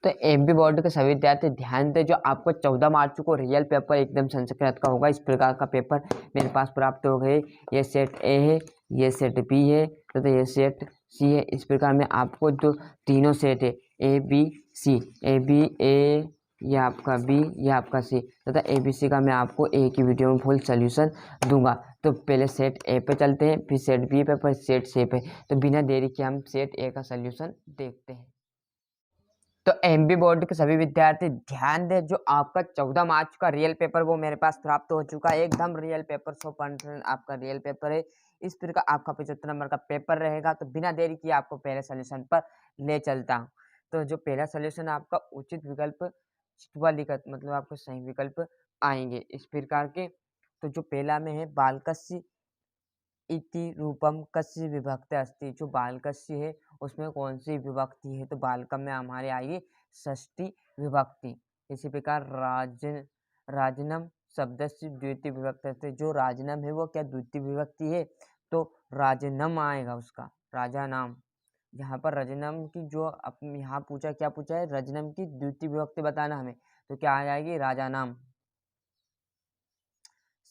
तो MP board के सभी विद्यार्थी ध्यान दें, जो आपको 14 मार्च को रियल पेपर एकदम संस्कृत का होगा। इस प्रकार का पेपर मेरे पास प्राप्त हो गए। ये सेट ए है, ये सेट बी है तथा ये सेट सी है। इस प्रकार में आपको जो तीनों सेट है A B C, A B ए, ये आपका बी, ये आपका सी तथा ए बी सी का मैं आपको एक ही वीडियो में फुल सोल्यूशन दूंगा। तो पहले सेट ए पे चलते हैं, फिर सेट बी पे, फिर सेट सी पे। तो बिना देरी के हम सेट ए का सोल्यूशन देखते हैं। तो एमबी बोर्ड के सभी विद्यार्थी ध्यान दें, जो आपका 14 मार्च का रियल पेपर वो मेरे पास प्राप्त हो चुका है। एकदम रियल पेपर 100% आपका रियल पेपर है। इस प्रकार आपका 75 नंबर का पेपर रहेगा। तो बिना देरी किए आपको पहले सोल्यूशन पर ले चलता हूँ। तो जो पहला सोल्यूशन आपका उचित विकल्प चितवा लिखत, मतलब आपको सही विकल्प आएंगे इस प्रकार के। तो जो पहला में है बालकस्य इति रूपम कस्य विभक्ति अस्ति, जो बालकस्य है उसमें कौन सी विभक्ति है? तो बालकम में हमारे आएगी षष्ठी विभक्ति। इसी प्रकार राजनम शब्द से द्वितीय विभक्ति अस्ति, जो राजनम है वो क्या द्वितीय विभक्ति है? तो राजनम आएगा उसका, राजा नाम। यहाँ पर रजनम की जो यहाँ पूछा, क्या पूछा है? रजनम की द्वितीय विभक्ति बताना हमें, तो क्या आ जाएगी? राजा नाम।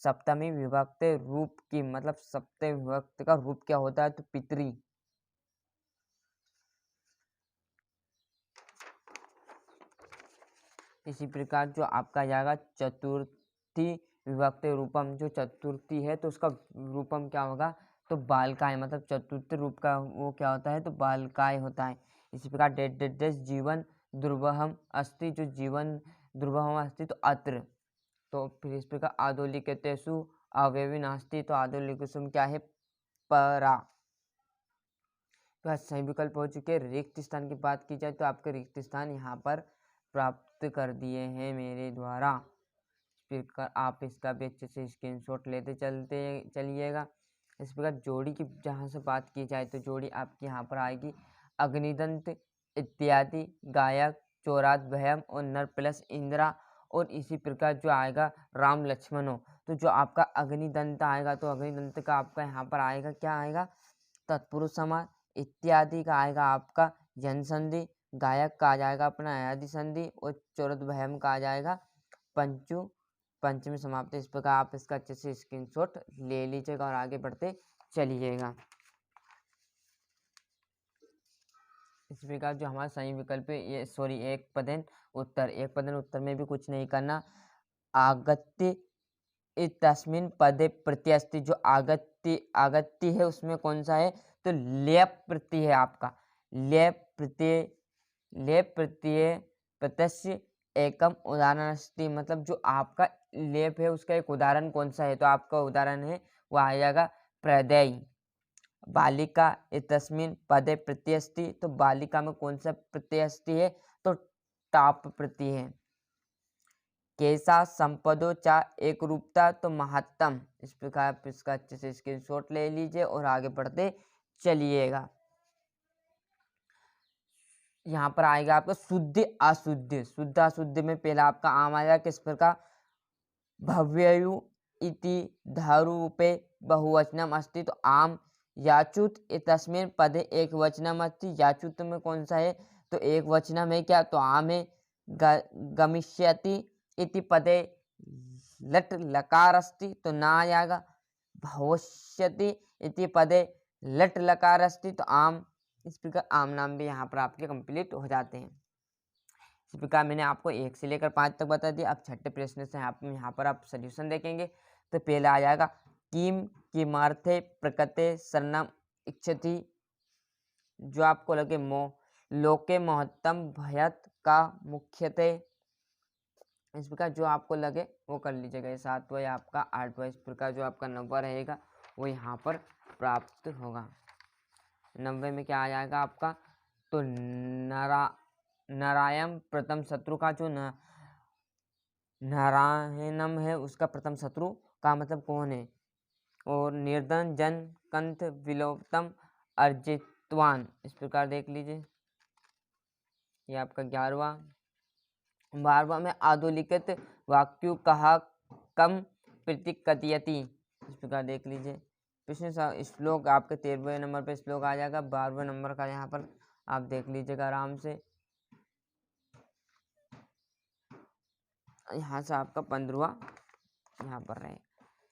सप्तमी विभक्ति रूप की, मतलब सप्तमी विभक्ति का रूप क्या होता है? तो पितरी। इसी प्रकार जो आपका जाएगा चतुर्थी विभक्ति रूपम, जो चतुर्थी है तो उसका रूपम क्या होगा? तो बालकाय, मतलब चतुर्थी रूप का वो क्या होता है? तो बालकाय होता है। इसी प्रकार डेड जीवन दुर्वहम अस्ति, जो जीवन दुर्वहम अस्ति तो अत्र। तो फिर इस प्रकार आदोलिकेतेषु अवयवी नास्ति, तो आदोलिकेषु क्या है? परा। तो सही विकल्प हो चुके। रिक्त स्थान की बात की जाए तो आपके रिक्त स्थान यहाँ पर प्राप्त कर दिए हैं मेरे द्वारा। फिर आप इसका भी अच्छे से स्क्रीनशॉट लेते चलिएगा। इस प्रकार जोड़ी की जहाँ से बात की जाए तो जोड़ी आपकी यहाँ पर आएगी अग्निदंत इत्यादि, गायक, चोरात भयम और नर प्लस इंद्रा। और इसी प्रकार जो आएगा राम लक्ष्मणो। तो जो आपका अग्निदंत आएगा तो अग्निदंत का आपका यहाँ पर आएगा, क्या आएगा? तत्पुरुष समास। इत्यादि का आएगा आपका जन संधि, गायक का आ जाएगा अपना अयादि संधि और चौरद भयम का आ जाएगा पंचमी समाप्ति। इस प्रकार आप इसका अच्छे से स्क्रीनशॉट ले लीजिएगा और आगे बढ़ते चलिएगा। इस प्रकार जो हमारा सही विकल्प है ये एक पदन उत्तर में भी कुछ नहीं करना। आगत्य तस्मिन पदे प्रत्यस्ति, जो आगत्य है उसमें कौन सा है? तो लेप प्रत्यय है आपका। लेप प्रत्यय प्रत्यस्य एकम उदाहरण अस्ति, मतलब जो आपका लेप है उसका एक उदाहरण कौन सा है? तो आपका उदाहरण है वो आ जाएगा प्रदय। बालिका तस्मिन पदे प्रत्यय अस्ति, तो बालिका में कौन सा प्रत्यय अस्ति है? तो टाप प्रत्यय है। कैसा संपदो चा एक रूपता, तो महत्तम। इस प्रकार आप इसका अच्छे से स्क्रीनशॉट ले लीजिए और आगे बढ़ते चलिएगा। यहाँ पर आएगा आपका शुद्ध अशुद्ध। शुद्ध अशुद्ध में पहला आपका आम आएगा किस प्रकार? भव्ययु इति धारूपे बहुवचनम अस्ति, तो आम। याचुत तस्मिन पदे एक वचनम अस्ति, याचुत में कौन सा है? तो एक वचनम है क्या? तो आम है। गमिष्यति इति पदे लट लकार अस्ति, तो ना आ जाएगा। भविष्यति इति पदे लट लकार अस्ति, तो आम। इस प्रकार आम नाम भी यहाँ पर आपके कंप्लीट हो जाते हैं। इस प्रकार मैंने आपको 1 से लेकर 5 तक बता दिया। अब छठे प्रश्न से यहाँ पर आप सोल्यूशन देखेंगे। तो पहला आ जाएगा किम किमार्थे प्रकृते शरणम इच्छति, जो आपको लगे लोके महत्तम भयत का मुख्यते। इस प्रकार जो आपको लगे वो कर लीजिएगा। ये 7वां या आपका 8वां, इस प्रकार जो आपका 9वां रहेगा वो यहाँ पर प्राप्त होगा। 90 में क्या आ जाएगा आपका? तो नारायण प्रथम शत्रु का, जो नारायणम है उसका प्रथम शत्रु का मतलब कौन है? और निर्धन जन कंठ विलोपतम अर्जितवान। इस प्रकार देख लीजिए। ये आपका 11वां। 12वां में आधुलिखित वाक्यु कहा कम प्रतिकथयति। इस प्रकार देख लीजिए। प्रश्न श्लोक आपके 13वें नंबर पे श्लोक आ जाएगा। 12वें नंबर का यहाँ पर आप देख लीजिएगा आराम से। यहाँ से आपका 15वां यहाँ पर रहे,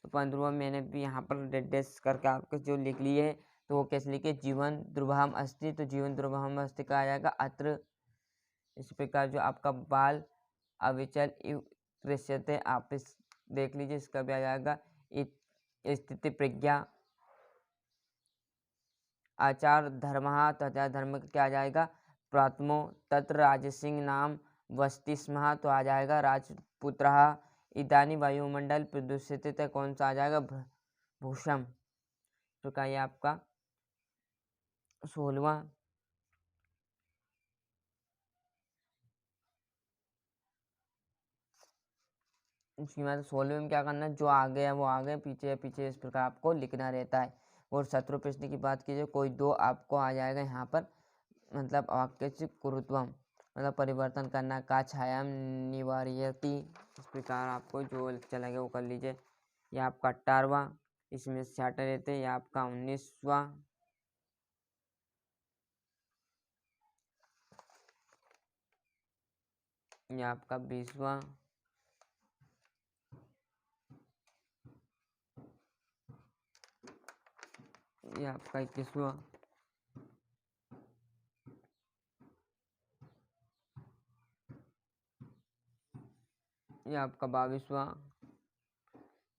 तो 15वां मैंने भी यहाँ पर डेस करके आपको जो लिख लिए है, तो वो कैसे लिखे, जीवन द्रुवहम अस्ति, तो जीवन द्रुवहम अस्ति का आ जाएगा अत्र। इस प्रकार जो आपका बाल अविचल इव दृश्यते, आप इस देख लीजिए, इसका भी आ जाएगा स्थिति प्रज्ञा। आचार धर्म, तो आचार धर्म का क्या आ जाएगा, प्रात्मो तत्र राजसिंह नाम वस्ति स्म, तो आ जाएगा राजपुत्र। इदानी वायुमंडल प्रदूषित, कौन सा आ जाएगा, भूषम। तो क्या ये आपका 16वां। उसके बाद 16वें में क्या करना है, जो आगे है वो आगे, पीछे है पीछे, इस प्रकार आपको लिखना रहता है। और 17वें प्रश्न की बात कीजिए, कोई दो आपको आ जाएगा यहाँ पर, मतलब वाक्य से कुरुत्वम, मतलब परिवर्तन करना, का छायाम निवार्यति, इस प्रकार आपको जो अच्छा लगे वो कर लीजिए। ये आपका 18वां, इसमें से हटा रहते हैं। ये आपका 19वां, ये आपका 20वां, ये आपका 21वां, ये आपका 22वां,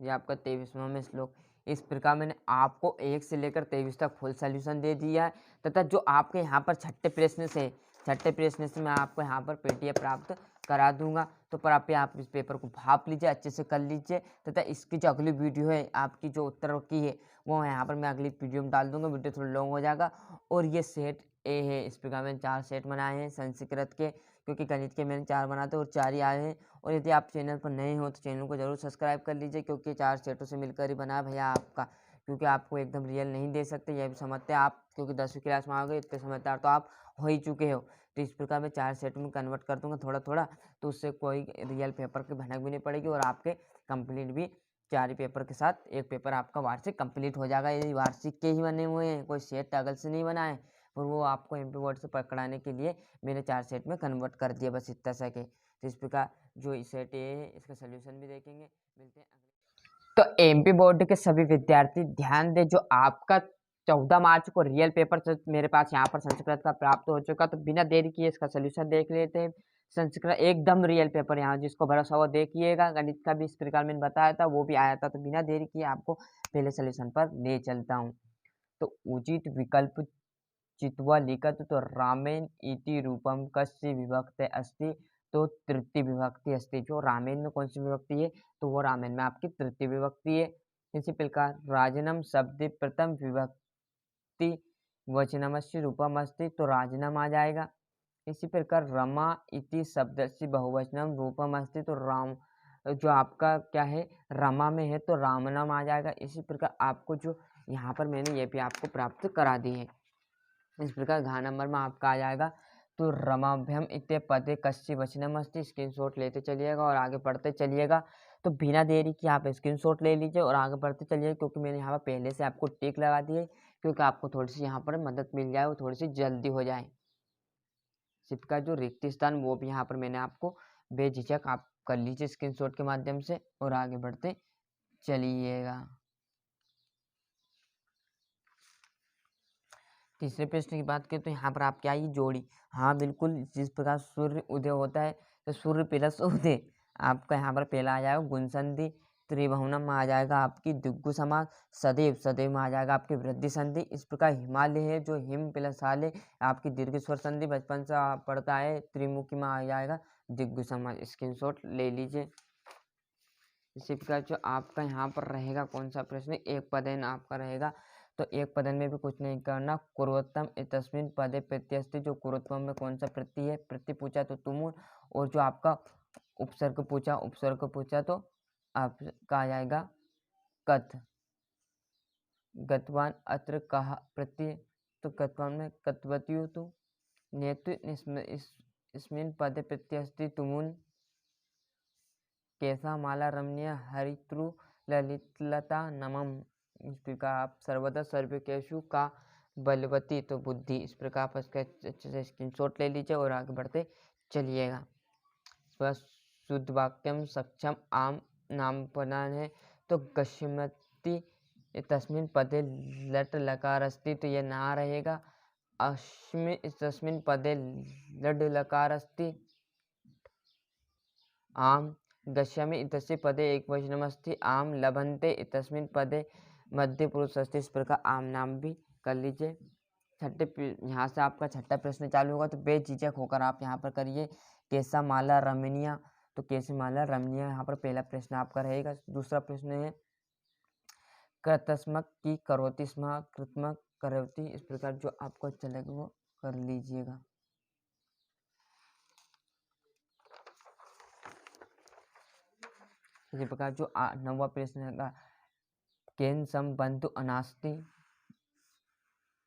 ये आपका 23वां में श्लोक। इस प्रकार मैंने आपको 1 से लेकर 23 तक फुल सॉल्यूशन दे दिया है, तथा जो आपके यहाँ पर छठे प्रश्न से मैं आपको यहाँ पर पीडीएफ प्राप्त करा दूंगा। तो पर आप इस पेपर को भाप लीजिए, अच्छे से कर लीजिए, तथा इसकी जो अगली वीडियो है आपकी जो उत्तर की है वो यहाँ पर मैं अगली वीडियो में डाल दूंगा। वीडियो थोड़ा लॉन्ग हो जाएगा। और ये सेट ए है, इस प्रकार मैंने 4 सेट बनाए हैं संस्कृत के, क्योंकि गणित के मैंने 4 बनाते और 4 ही आए हैं। और यदि आप चैनल पर नए हो तो चैनल को जरूर सब्सक्राइब कर लीजिए, क्योंकि 4 सेटों से मिलकर ही बना भैया आपका, क्योंकि आपको एकदम रियल नहीं दे सकते, यह भी समझते हैं आप, क्योंकि 10वीं क्लास में आ गए, इतने समझदार तो आप हो ही चुके हो। तो इस प्रकार मैं 4 सेट में कन्वर्ट कर दूंगा थोड़ा थोड़ा, तो उससे कोई रियल पेपर की भनक भी नहीं पड़ेगी, और आपके कंप्लीट भी 4 ही पेपर के साथ एक पेपर आपका वार्षिक कंप्लीट हो जाएगा। ये वार्षिक के ही बने हुए हैं, कोई सेट अगल से नहीं बनाए, और वो आपको एमपी बोर्ड से पकड़ाने के लिए मैंने 4 सेट में कन्वर्ट कर दिया, बस इतना सके। तो इस प्रकार जो सेट ए है इसका सोल्यूशन भी देखेंगे। मिलते हैं तो एमपी बोर्ड के सभी विद्यार्थी ध्यान दें, जो आपका 14 मार्च को रियल पेपर मेरे पास यहाँ पर संस्कृत का प्राप्त हो चुका, तो बिना देरी किए इसका सोल्यूशन देख लेते हैं। संस्कृत एकदम रियल पेपर, यहाँ जिसको भरोसा हो देखिएगा। गणित का भी इस प्रकार मैंने बताया था, वो भी आया था। तो बिना देरी किए आपको पहले सोल्यूशन पर ले चलता हूँ। तो उचित विकल्प चित्वा लिखत, तो रामेन इति रूपम कस्य विभक्त अस्ति, तो तृतीय विभक्ति अस्ति। जो रामेन में कौन सी विभक्ति है, तो वो रामेन में आपकी तृतीय विभक्ति है। इसी प्रकार राजनम शब्द प्रथम विभक्ति वचनमस्य रूपम अस्ति, तो राजनम आ जाएगा। इसी प्रकार रमा इति शब्द से बहुवचनम रूपम अस्ति, तो राम जो आपका क्या है रमा में है, तो रामनम आ जाएगा। इसी प्रकार आपको जो यहाँ पर मैंने ये भी आपको प्राप्त करा दी है। इस प्रकार घ नंबर में आपका आ जाएगा, तो रमाभ्यम इत्ते पदे कस्य वचनम अस्ति। स्क्रीनशॉट लेते चलिएगा और आगे बढ़ते चलिएगा। तो बिना देरी की आप स्क्रीनशॉट ले लीजिए और आगे बढ़ते चलिए, क्योंकि मैंने यहाँ पर पहले से आपको टिक लगा दी है, क्योंकि आपको थोड़ी सी यहाँ पर मदद मिल जाए, वो थोड़ी सी जल्दी हो जाए। सिर्फ का जो रिक्त स्थान वो भी यहाँ पर मैंने आपको बेझिझक आप कर लीजिए स्क्रीनशॉट के माध्यम से, और आगे बढ़ते चलिएगा। तीसरे प्रश्न की बात करें तो यहाँ पर आप क्या ये जोड़ी, हाँ बिल्कुल, जिस प्रकार सूर्य उदय होता है तो सूर्य प्लस उदय, आपका यहाँ पर पहला आ जाएगा गुण संधि। त्रिभुवनम में आ जाएगा आपकी दिग्गु समास। सदैव, सदैव में आ जाएगा आपकी वृद्धि संधि। इस प्रकार हिमालय है, जो हिम प्लस हाल आपकी दीर्घ स्वर संधि बचपन से पढ़ता है। त्रिमुखी में आ जाएगा दिग्गु समास। स्क्रीनशॉट ले लीजिए। इसी प्रकार जो आपका यहाँ पर रहेगा कौन सा प्रश्न, एक पदेन आपका रहेगा। तो एक पदन में भी कुछ नहीं करना। कुरोत्तम तस्मिन पदे प्रत्यस्ति, जो कुरोत्तम में कौन सा प्रति है, प्रति पूछा तो तुमुल, और जो आपका उपसर्ग पूछा तो आपका आ जाएगा कथ। गतवान अत्र कहा प्रति, तो गतवान में कतवत्यु, तो नेतु इसमिन पदे प्रत्यस्ति तुमुन। कैसा माला रमणीय हरित्रु ललितलता नमम। इस प्रकार आप सर्वदा सर्वकेशु का बलवती, तो बुद्धि। इस प्रकार आप इसका अच्छे से स्क्रीनशॉट ले लीजिए और आगे बढ़ते चलिएगा। बस शुद्ध वाक्यम सक्षम आम नामपदान है। तो गश्यमति तस्मिन् पदे लट लकार अस्ति, तो ये ना रहेगा। अस्मि तस्मिन् पदे लड लकार अस्ति। आम गश्यामि इत्यस्य पदे एकवचनमस्ति। आम लभन्ते इत्यस्मिन् पदे मध्य पुरुष अस्ति। इस प्रकार आम नाम भी कर लीजिए। यहाँ से आपका छठा प्रश्न चालू होगा, तो बेझिझक होकर आप यहाँ पर करिए। केसा माला रमणीया, तो कैसे माला रमणीया यहाँ पर पहला प्रश्न आपका रहेगा। दूसरा प्रश्न है कृतस्मक की करोति स्म कृतमक करोति। इस प्रकार जो आपको अच्छा लगे वो कर लीजिएगा। इसी प्रकार जो नौवां प्रश्न है केन संबंधु अनास्ति।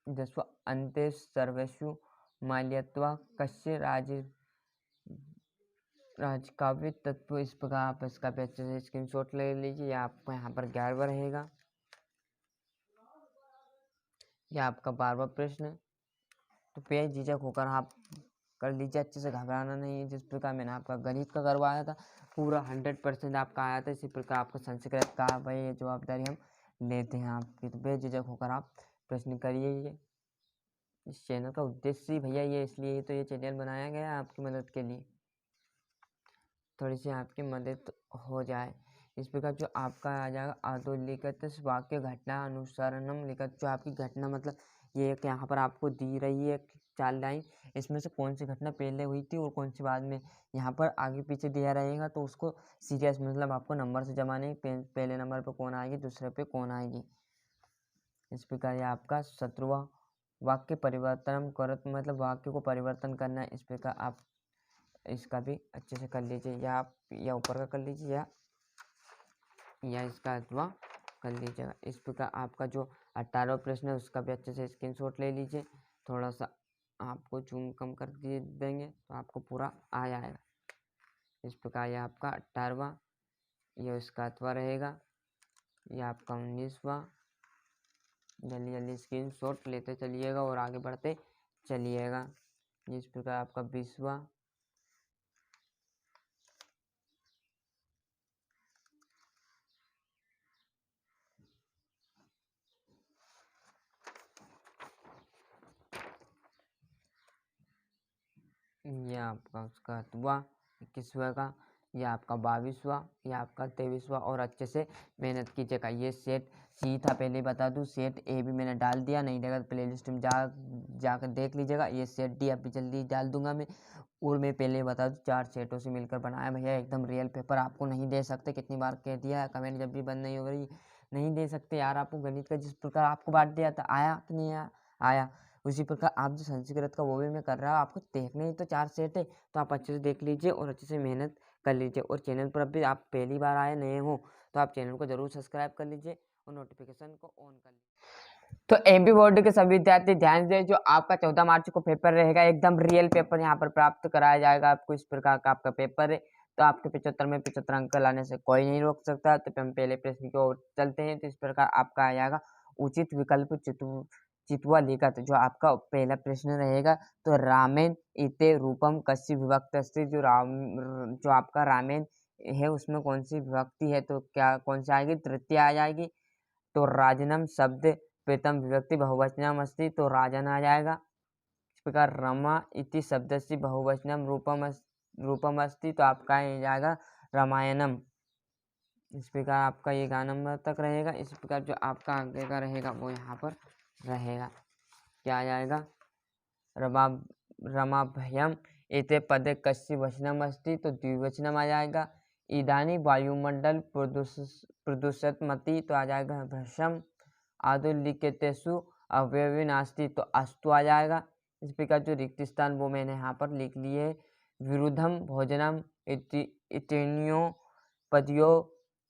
दसवां अंते सर्वेषु माल्यत्वा कस्य राजकाव्य तत्व। इस प्रकार आप इसका भी अच्छे से स्क्रीनशॉट ले लीजिए। आपको यहाँ पर 11वां रहेगा। यह आपका 12वां प्रश्न। तो बेझिझक होकर आप कर लीजिए, अच्छे से घबराना नहीं है। जिस प्रकार मैंने आपका गणित का करवाया था पूरा 100% आपका आया था, इसी प्रकार आपका संस्कृत का भाई जवाबदारी हम लेते हैं आपकी। तो बेझिझक होकर आप प्रश्न करिए। ये इस चैनल का उद्देश्य ही भैया ये इसलिए तो ये चैनल बनाया गया है आपकी मदद के लिए, थोड़ी सी आपकी मदद हो जाए। इस प्रकार जो आपका आ जाएगा अधोलिखित वाक्य घटना अनुसरणम लिखित। जो आपकी घटना मतलब ये कि यहाँ पर आपको दी रही है 4 लाइन, इसमें से कौन सी घटना पहले हुई थी और कौन सी बाद में, यहाँ पर आगे पीछे दिया रहेगा। तो उसको सीरियस मतलब आपको नंबर से जमाने, पहले नंबर पर कौन आएगी, दूसरे पे कौन आएगी। इस प्रकार ये आपका 17वां वाक्य परिवर्तन करत मतलब वाक्य को परिवर्तन करना है। इस प्रकार आप इसका भी अच्छे से कर लीजिए, या आप या ऊपर का कर लीजिए या इसका अथवा कर लीजिएगा। इस प्रकार आपका जो 18वां प्रश्न है उसका भी अच्छे से स्क्रीनशॉट ले लीजिए। थोड़ा सा आपको जूम कम कर दिए देंगे तो आपको पूरा आ जाएगा। इस प्रकार यह आपका 18वां यह इसका अथवा रहेगा। यह आपका 19वां। जल्दी जल्दी स्क्रीनशॉट लेते चलिएगा और आगे बढ़ते चलिएगा। इस प्रकार आपका 20वां। यह आपका उसका अथवा 21वां का। यह आपका 22वां। यह आपका 23वां। और अच्छे से मेहनत कीजिएगा। ये सेट सी था, पहले बता दूं, सेट ए भी मैंने डाल दिया, नहीं देगा तो प्ले लिस्ट में जाकर देख लीजिएगा। ये सेट डी अभी जल्दी डाल दूंगा मैं। और मैं पहले बता दूं 4 सेटों से मिलकर बनाया भैया, एकदम रियल पेपर आपको नहीं दे सकते। कितनी बार कह दिया है, कमेंट जब भी बंद नहीं हो रही, नहीं दे सकते यार आपको गणित का। जिस प्रकार आपको बांट दिया था आया कि नहीं आया, उसी प्रकार आप जो संस्कृत का वो भी मैं कर रहा हूँ। आपको देखने ही तो 4 सेट है, तो आप अच्छे से देख लीजिए और अच्छे से मेहनत कर लीजिए। और चैनल पर भी आप पहली बार आए नए हो तो आप चैनल को जरूर सब्सक्राइब कर लीजिए और नोटिफिकेशन को ऑन कर लीजिए। तो एमपी बोर्ड के सभी विद्यार्थी ध्यान दें, जो आपका 14 मार्च को पेपर रहेगा, एकदम रियल पेपर यहाँ पर प्राप्त कराया जाएगा आपको। इस प्रकार का आपका पेपर है, तो आपके 75 में 75 अंक लाने से कोई नहीं रोक सकता। तो हम पहले प्रश्न की ओर चलते हैं। तो इस प्रकार आपका आ जाएगा उचित विकल्प चितवा लिखत। जो आपका पहला प्रश्न रहेगा, तो रामेन इते रूपम कस्य विभक्त अस्ति। जो आपका रामेन है उसमें कौन सी विभक्ति है, तो क्या कौन सी आएगी, तृतीय आ जाएगी। तो राजनम शब्द प्रथम विभक्ति बहुवचनम अस्ति, तो राजन आ जाएगा। इस प्रकार रमा इति शब्दस्य बहुवचनम रूपम अस्ति, तो आपका आ जाएगा रामायणम। इस प्रकार आपका ये गा नंबर तक रहेगा। इस प्रकार जो आपका आगे का रहेगा वो यहाँ पर रहेगा। क्या आ जाएगा, रमाभयम एते पदे कस्य वचनम अस्ति, तो द्विवचनम आ जाएगा। इदानी वायुमंडल प्रदूषितमति, तो आ जाएगा भ्रशम। आदुलिखितेषु अवयवी नास्ति, तो अस्तु आ जाएगा। इस प्रकार जो रिक्त स्थान वो मैंने यहाँ पर लिख लिए। विरुद्धम भोजनम इतिन्यो पदयो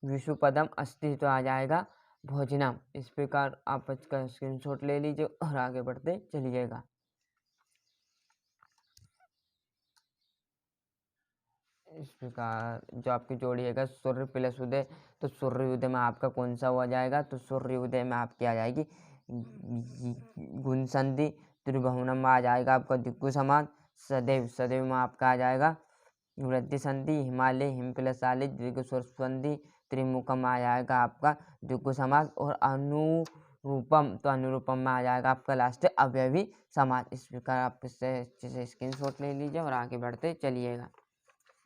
विषुपदम अस्ति, तो आ जाएगा भोजनम। इस प्रकार आप इसका स्क्रीनशॉट ले लीजिए और आगे बढ़ते चलिएगा। इस प्रकार जो आपकी जोड़ी है सूर्य प्लस उदय, तो सूर्य उदय में आपका कौन सा हो जाएगा, तो सूर्य उदय में आपकी आ जाएगी गुणसंधि। त्रिभुवनम में आ जाएगा आपका दिक्कु समान। सदैव, सदैव में आपका आ जाएगा वृद्धि संधि, हिमालय, हिम प्लस आले, द्विगु स्वर संधि, त्रिमुखम आ जाएगा आपका द्विगु समास, और अनुरूपम तो अनुरूपम में आ जाएगा आपका लास्ट अवयवी समास। इस प्रकार आप इससे अच्छे से स्क्रीनशॉट ले लीजिए और आगे बढ़ते चलिएगा।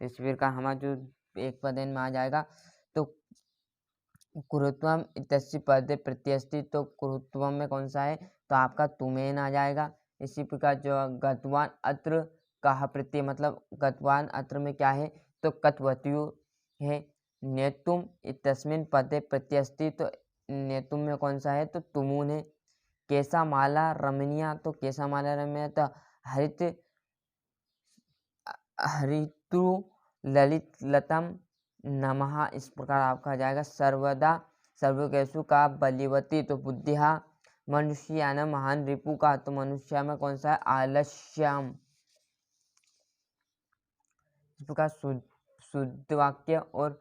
इस प्रकार हमारा जो एक पदेन में आ जाएगा तो कुरुत्वम इत्यस्य पदे प्रत्यस्ति, तो कुरुत्वम में कौन सा है तो आपका तुमेन आ जाएगा। इसी प्रकार जो गतवान अत्र कहा प्रत्यय, मतलब गतवान अत्र में क्या है तो कत्वतु है। नेतुम इत्यस्मिन् पदे प्रत्यस्ति, तो नेतुम में कौन सा है तो तुमुन है। केसा माला रमणीया, तो केसा माला रमणीया तो हरित हरितु ललित लतम नमः। इस प्रकार आपका आ जाएगा। सर्वदा सर्वकेशु का बलिवती, तो बुद्धिहा। मनुष्यान महान रिपु का, तो मनुष्य में कौन सा है आलस्यम। इस प्रकार शुद्ध वाक्य और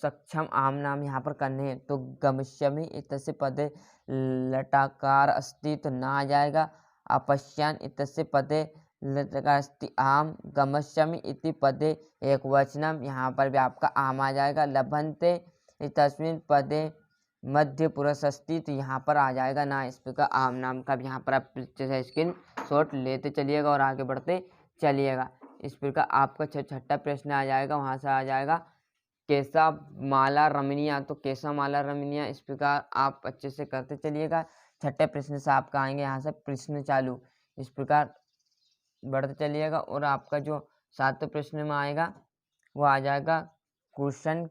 सक्षम आम नाम यहाँ पर करने हैं। तो गमिष्यमि इत्यस्य पदे लटाकार अस्ति, तो ना आ जाएगा। अपश्यान इत्यस्य पदे लटाकार अस्ति आम, गमिष्यमि इति पदे एक वचनम, यहाँ पर भी आपका आम आ जाएगा। लभन्ते इत्यस्मिन् पदे मध्य पुरुष अस्ति, तो यहाँ पर आ जाएगा ना। इस प्रकार आम नाम का भी यहाँ पर आप स्क्रीन शॉट लेते चलिएगा और आगे बढ़ते चलिएगा। इस प्रकार आपका छठा प्रश्न आ जाएगा, वहाँ से आ जाएगा केसा माला रमणीया, तो केसा माला रमणीया। इस प्रकार आप अच्छे से करते चलिएगा। छठे प्रश्न से आपका आएंगे यहाँ से प्रश्न चालू। इस प्रकार बढ़ते चलिएगा और आपका जो 7वें प्रश्न में आएगा वो आ जाएगा कुशन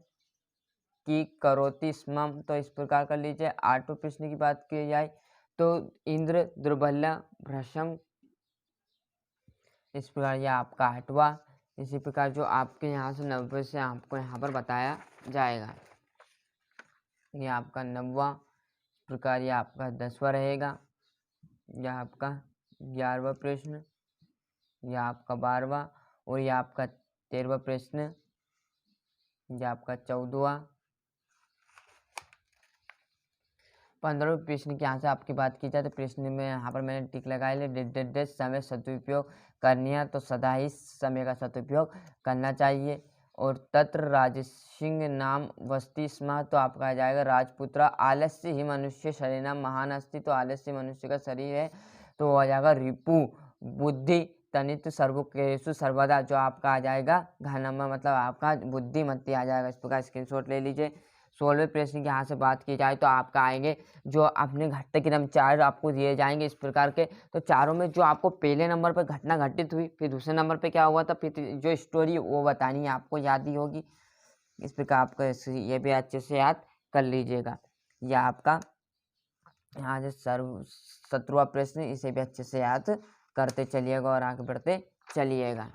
की करोति स्म, तो इस प्रकार कर लीजिए। 8वें प्रश्न की बात की जाए तो इंद्र दुर्बल्य भ्रशम, इस प्रकार यह आपका 8वां। इसी प्रकार जो आपके यहाँ से 90 से आपको यहाँ पर बताया जाएगा, ये आपका 9वां। इस प्रकार यह आपका 10वां रहेगा। यह आपका 11वां प्रश्न, यह आपका 12वां, और यह आपका 13वां प्रश्न, यह आपका 14वां। 15वें प्रश्न की यहाँ से आपकी बात की जाए तो प्रश्न में यहाँ पर मैंने टिक लगाया ले समय सदुपयोग करनी है, तो सदा ही समय का सदुपयोग करना चाहिए। और तत्र राजसिंह नाम वस्ति स्म, तो आपका आ जाएगा राजपुत्र। आलस्य ही मनुष्य शरीर नाम महान अस्ति, तो आलस्य मनुष्य का शरीर है, तो वो आ जाएगा रिपु। बुद्धि तनित सर्वकेशु सर्वदा, जो आपका आ जाएगा घ नंबर, मतलब आपका बुद्धिमती आ जाएगा। इस प्रकार स्क्रीनशॉट ले लीजिए। 16वें प्रश्न की यहाँ से बात की जाए तो आपका आएंगे जो अपने घटते क्रम 4 आपको दिए जाएंगे इस प्रकार के। तो चारों में जो आपको पहले नंबर पर घटना घटित हुई, फिर दूसरे नंबर पे क्या हुआ था, फिर जो स्टोरी वो बतानी है, आपको याद ही होगी। इस प्रकार आपको ये भी अच्छे से याद कर लीजिएगा। यह आपका यहाँ से 17वां प्रश्न, इसे भी अच्छे से याद करते चलिएगा और आगे बढ़ते चलिएगा।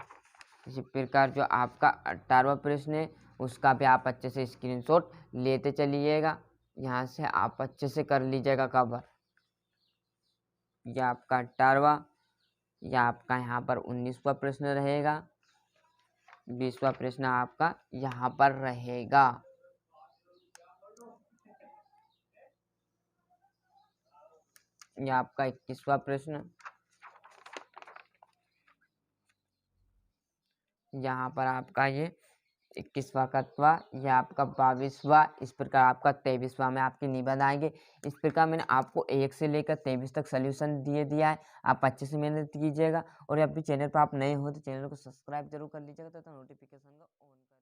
इसी प्रकार जो आपका 18वां प्रश्न है उसका भी आप अच्छे से स्क्रीनशॉट लेते चलिएगा। यहाँ से आप अच्छे से कर लीजिएगा कवर। यह आपका 18वां, यह आपका यहाँ पर 19वां प्रश्न रहेगा। 20वां प्रश्न आपका यहाँ पर रहेगा। यह आपका 21वां प्रश्न, यहाँ पर आपका ये 21वां कत्वा, यह आपका 22वां। इस प्रकार आपका 23वां में आपके निबंध आएंगे। इस प्रकार मैंने आपको 1 से लेकर 23 तक सोल्यूशन दिया है। आप अच्छे से मेहनत कीजिएगा और अभी चैनल पर आप नए हो तो चैनल को सब्सक्राइब जरूर कर लीजिएगा तथा नोटिफिकेशन को ऑन कर